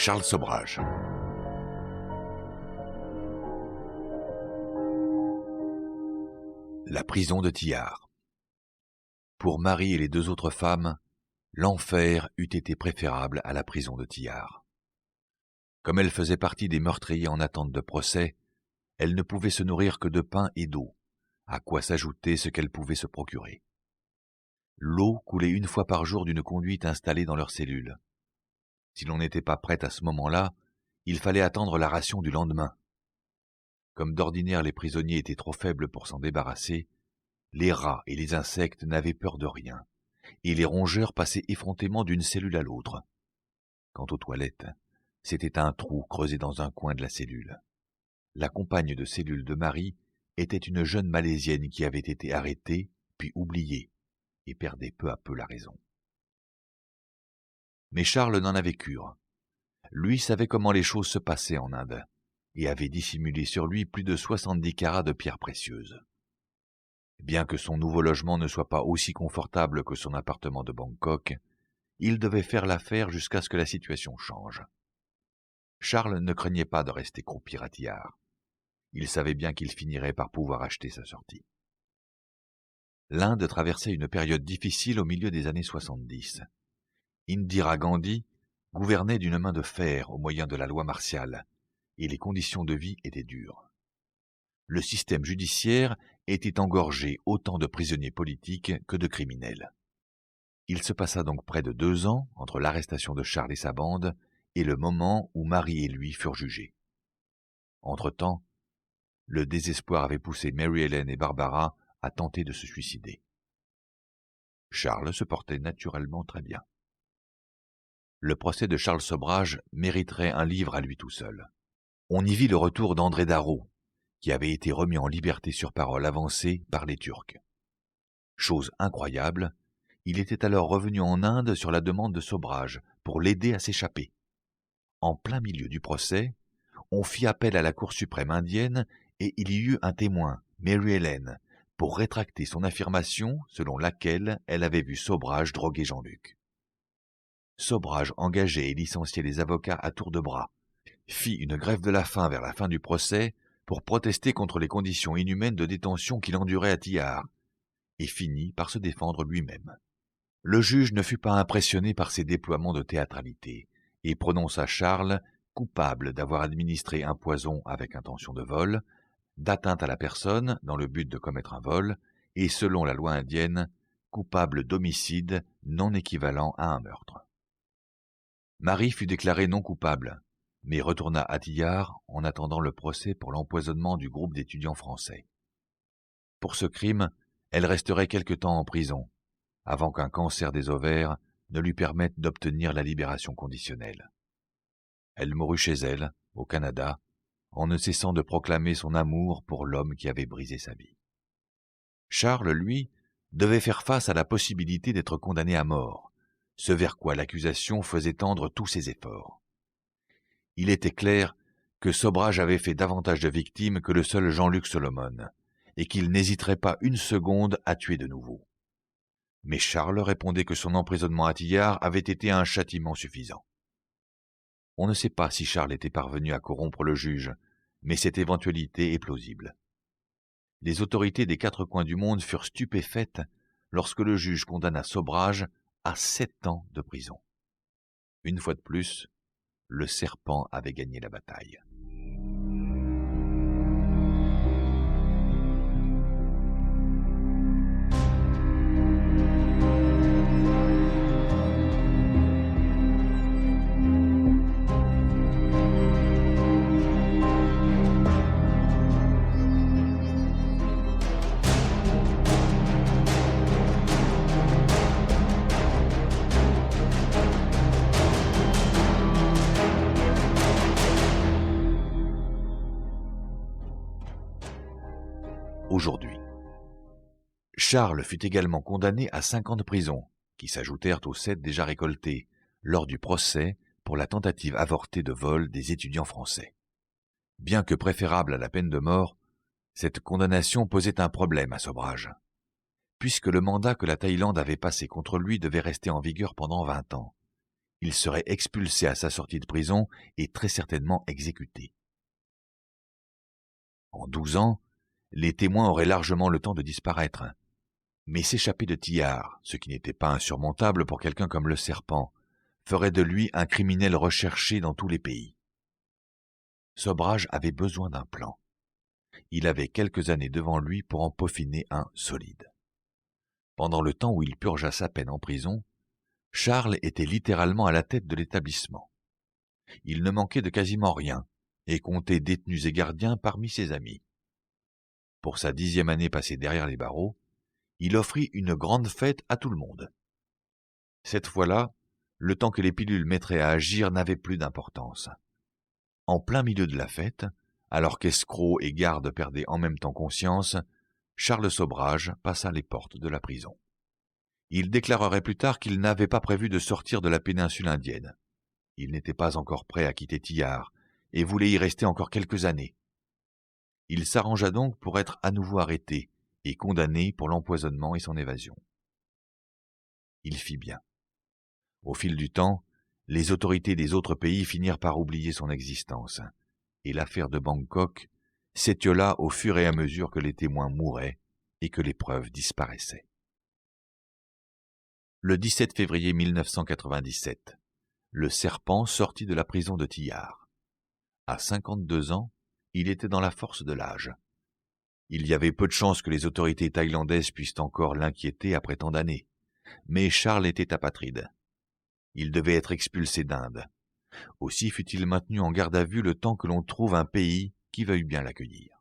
Charles Sobhraj. La prison de Tillard. Pour Marie et les deux autres femmes, l'enfer eût été préférable à la prison de Tillard. Comme elles faisaient partie des meurtriers en attente de procès, elles ne pouvaient se nourrir que de pain et d'eau, à quoi s'ajouter ce qu'elles pouvaient se procurer. L'eau coulait une fois par jour d'une conduite installée dans leur cellule. Si l'on n'était pas prête à ce moment-là, il fallait attendre la ration du lendemain. Comme d'ordinaire les prisonniers étaient trop faibles pour s'en débarrasser, les rats et les insectes n'avaient peur de rien, et les rongeurs passaient effrontément d'une cellule à l'autre. Quant aux toilettes, c'était un trou creusé dans un coin de la cellule. La compagne de cellule de Marie était une jeune Malaisienne qui avait été arrêtée, puis oubliée, et perdait peu à peu la raison. Mais Charles n'en avait cure. Lui savait comment les choses se passaient en Inde, et avait dissimulé sur lui plus de 70 carats de pierres précieuses. Bien que son nouveau logement ne soit pas aussi confortable que son appartement de Bangkok, il devait faire l'affaire jusqu'à ce que la situation change. Charles ne craignait pas de rester croupir à Tillard. Il savait bien qu'il finirait par pouvoir acheter sa sortie. L'Inde traversait une période difficile au milieu des années 70. Indira Gandhi gouvernait d'une main de fer au moyen de la loi martiale, et les conditions de vie étaient dures. Le système judiciaire était engorgé autant de prisonniers politiques que de criminels. Il se passa donc près de 2 ans entre l'arrestation de Charles et sa bande et le moment où Marie et lui furent jugés. Entre-temps, le désespoir avait poussé Mary Ellen et Barbara à tenter de se suicider. Charles se portait naturellement très bien. Le procès de Charles Sobhraj mériterait un livre à lui tout seul. On y vit le retour d'André Darro, qui avait été remis en liberté sur parole avancée par les Turcs. Chose incroyable, il était alors revenu en Inde sur la demande de Sobhraj pour l'aider à s'échapper. En plein milieu du procès, on fit appel à la Cour suprême indienne et il y eut un témoin, Mary Ellen, pour rétracter son affirmation selon laquelle elle avait vu Sobhraj droguer Jean-Luc. Sobhraj engageait et licenciait les avocats à tour de bras, fit une grève de la faim vers la fin du procès pour protester contre les conditions inhumaines de détention qu'il endurait à Tillard, et finit par se défendre lui-même. Le juge ne fut pas impressionné par ces déploiements de théâtralité, et prononça Charles coupable d'avoir administré un poison avec intention de vol, d'atteinte à la personne dans le but de commettre un vol, et selon la loi indienne, coupable d'homicide non équivalent à un meurtre. Marie fut déclarée non coupable, mais retourna à Tillard en attendant le procès pour l'empoisonnement du groupe d'étudiants français. Pour ce crime, elle resterait quelque temps en prison, avant qu'un cancer des ovaires ne lui permette d'obtenir la libération conditionnelle. Elle mourut chez elle, au Canada, en ne cessant de proclamer son amour pour l'homme qui avait brisé sa vie. Charles, lui, devait faire face à la possibilité d'être condamné à mort, ce vers quoi l'accusation faisait tendre tous ses efforts. Il était clair que Sobhraj avait fait davantage de victimes que le seul Jean-Luc Solomon, et qu'il n'hésiterait pas une seconde à tuer de nouveau. Mais Charles répondait que son emprisonnement à Tillard avait été un châtiment suffisant. On ne sait pas si Charles était parvenu à corrompre le juge, mais cette éventualité est plausible. Les autorités des 4 coins du monde furent stupéfaites lorsque le juge condamna Sobhraj à 7 ans de prison. Une fois de plus, le serpent avait gagné la bataille. Aujourd'hui. Charles fut également condamné à 5 ans de prison, qui s'ajoutèrent aux 7 déjà récoltés, lors du procès pour la tentative avortée de vol des étudiants français. Bien que préférable à la peine de mort, cette condamnation posait un problème à Sobhraj. Puisque le mandat que la Thaïlande avait passé contre lui devait rester en vigueur pendant 20 ans, il serait expulsé à sa sortie de prison et très certainement exécuté. En 12 ans, les témoins auraient largement le temps de disparaître. Mais s'échapper de Tillard, ce qui n'était pas insurmontable pour quelqu'un comme le Serpent, ferait de lui un criminel recherché dans tous les pays. Sobrage avait besoin d'un plan. Il avait quelques années devant lui pour en peaufiner un solide. Pendant le temps où il purgea sa peine en prison, Charles était littéralement à la tête de l'établissement. Il ne manquait de quasiment rien et comptait détenus et gardiens parmi ses amis. Pour sa 10e année passée derrière les barreaux, il offrit une grande fête à tout le monde. Cette fois-là, le temps que les pilules mettraient à agir n'avait plus d'importance. En plein milieu de la fête, alors qu'escrocs et gardes perdaient en même temps conscience, Charles Sobrage passa les portes de la prison. Il déclarerait plus tard qu'il n'avait pas prévu de sortir de la péninsule indienne. Il n'était pas encore prêt à quitter Tillard et voulait y rester encore quelques années. Il s'arrangea donc pour être à nouveau arrêté et condamné pour l'empoisonnement et son évasion. Il fit bien. Au fil du temps, les autorités des autres pays finirent par oublier son existence, et l'affaire de Bangkok s'étiola au fur et à mesure que les témoins mouraient et que les preuves disparaissaient. Le 17 février 1997, le Serpent sortit de la prison de Tillard. À 52 ans, il était dans la force de l'âge. Il y avait peu de chances que les autorités thaïlandaises puissent encore l'inquiéter après tant d'années. Mais Charles était apatride. Il devait être expulsé d'Inde. Aussi fut-il maintenu en garde à vue le temps que l'on trouve un pays qui veuille bien l'accueillir.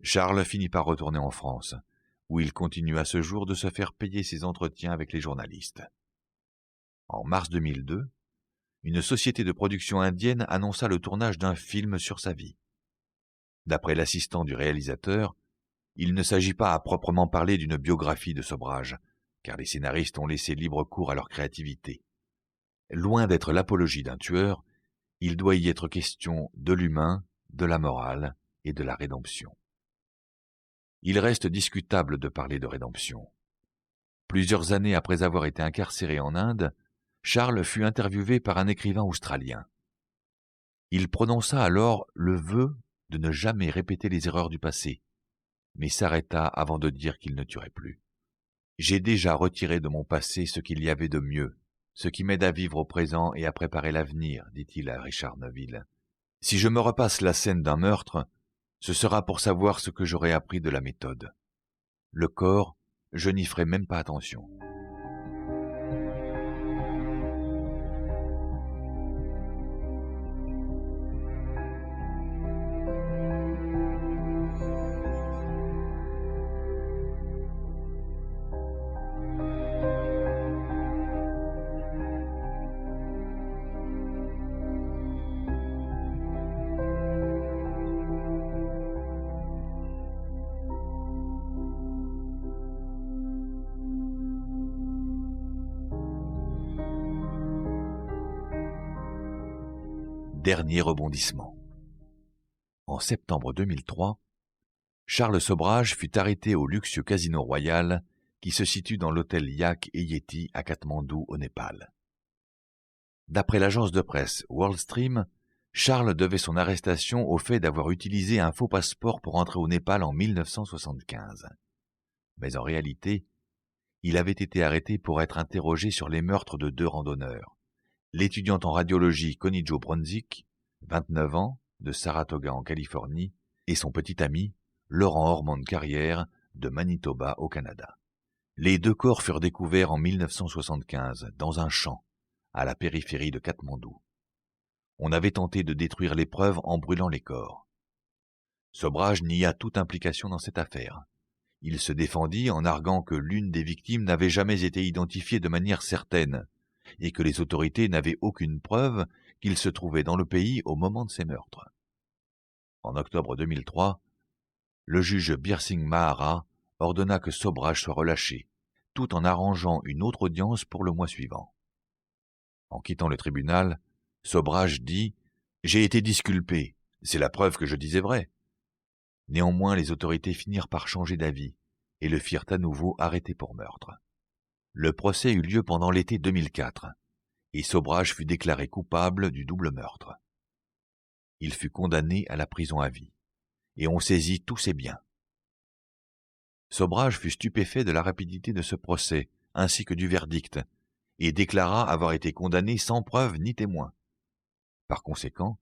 Charles finit par retourner en France, où il continue à ce jour de se faire payer ses entretiens avec les journalistes. En mars 2002, une société de production indienne annonça le tournage d'un film sur sa vie. D'après l'assistant du réalisateur, il ne s'agit pas à proprement parler d'une biographie de Sobrage, car les scénaristes ont laissé libre cours à leur créativité. Loin d'être l'apologie d'un tueur, il doit y être question de l'humain, de la morale et de la rédemption. Il reste discutable de parler de rédemption. Plusieurs années après avoir été incarcéré en Inde, Charles fut interviewé par un écrivain australien. Il prononça alors le vœu de ne jamais répéter les erreurs du passé, mais s'arrêta avant de dire qu'il ne tuerait plus. « J'ai déjà retiré de mon passé ce qu'il y avait de mieux, ce qui m'aide à vivre au présent et à préparer l'avenir, dit-il à Richard Neville. Si je me repasse la scène d'un meurtre, ce sera pour savoir ce que j'aurai appris de la méthode. Le corps, je n'y ferai même pas attention. » Dernier rebondissement. En septembre 2003, Charles Sobrage fut arrêté au luxueux Casino Royal qui se situe dans l'hôtel Yak et Yeti à Katmandou au Népal. D'après l'agence de presse Worldstream, Charles devait son arrestation au fait d'avoir utilisé un faux passeport pour entrer au Népal en 1975. Mais en réalité, il avait été arrêté pour être interrogé sur les meurtres de 2 randonneurs. L'étudiante en radiologie Connie Jo Bronzik, 29 ans, de Saratoga en Californie, et son petit ami, Laurent Ormond Carrière, de Manitoba au Canada. Les 2 corps furent découverts en 1975, dans un champ, à la périphérie de Katmandou. On avait tenté de détruire les preuves en brûlant les corps. Sobrage nia toute implication dans cette affaire. Il se défendit en arguant que l'une des victimes n'avait jamais été identifiée de manière certaine, et que les autorités n'avaient aucune preuve qu'il se trouvait dans le pays au moment de ces meurtres. En octobre 2003, le juge Bir Singh Mahara ordonna que Sobrage soit relâché, tout en arrangeant une autre audience pour le mois suivant. En quittant le tribunal, Sobrage dit « J'ai été disculpé, c'est la preuve que je disais vrai ». Néanmoins, les autorités finirent par changer d'avis et le firent à nouveau arrêter pour meurtre. Le procès eut lieu pendant l'été 2004. et Sobrage fut déclaré coupable du double meurtre. Il fut condamné à la prison à vie, et on saisit tous ses biens. Sobrage fut stupéfait de la rapidité de ce procès, ainsi que du verdict, et déclara avoir été condamné sans preuve ni témoin. Par conséquent,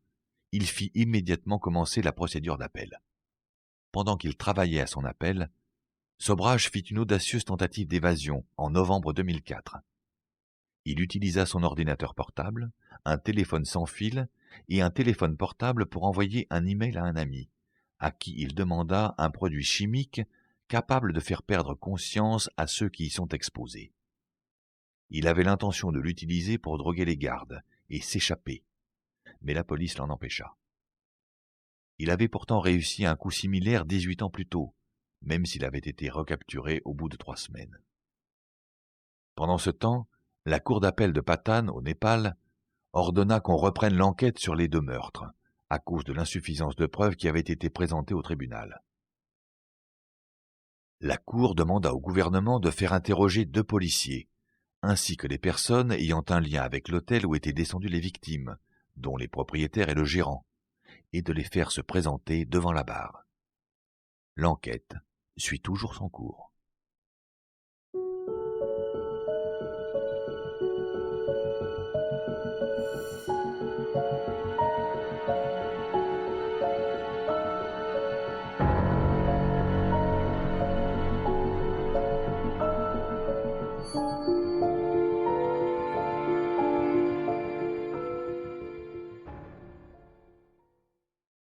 il fit immédiatement commencer la procédure d'appel. Pendant qu'il travaillait à son appel, Sobrage fit une audacieuse tentative d'évasion en novembre 2004. Il utilisa son ordinateur portable, un téléphone sans fil et un téléphone portable pour envoyer un email à un ami, à qui il demanda un produit chimique capable de faire perdre conscience à ceux qui y sont exposés. Il avait l'intention de l'utiliser pour droguer les gardes et s'échapper, mais la police l'en empêcha. Il avait pourtant réussi un coup similaire 18 ans plus tôt, même s'il avait été recapturé au bout de 3 semaines. Pendant ce temps, la cour d'appel de Patan, au Népal, ordonna qu'on reprenne l'enquête sur les 2 meurtres, à cause de l'insuffisance de preuves qui avaient été présentées au tribunal. La cour demanda au gouvernement de faire interroger 2 policiers, ainsi que les personnes ayant un lien avec l'hôtel où étaient descendues les victimes, dont les propriétaires et le gérant, et de les faire se présenter devant la barre. L'enquête suit toujours son cours.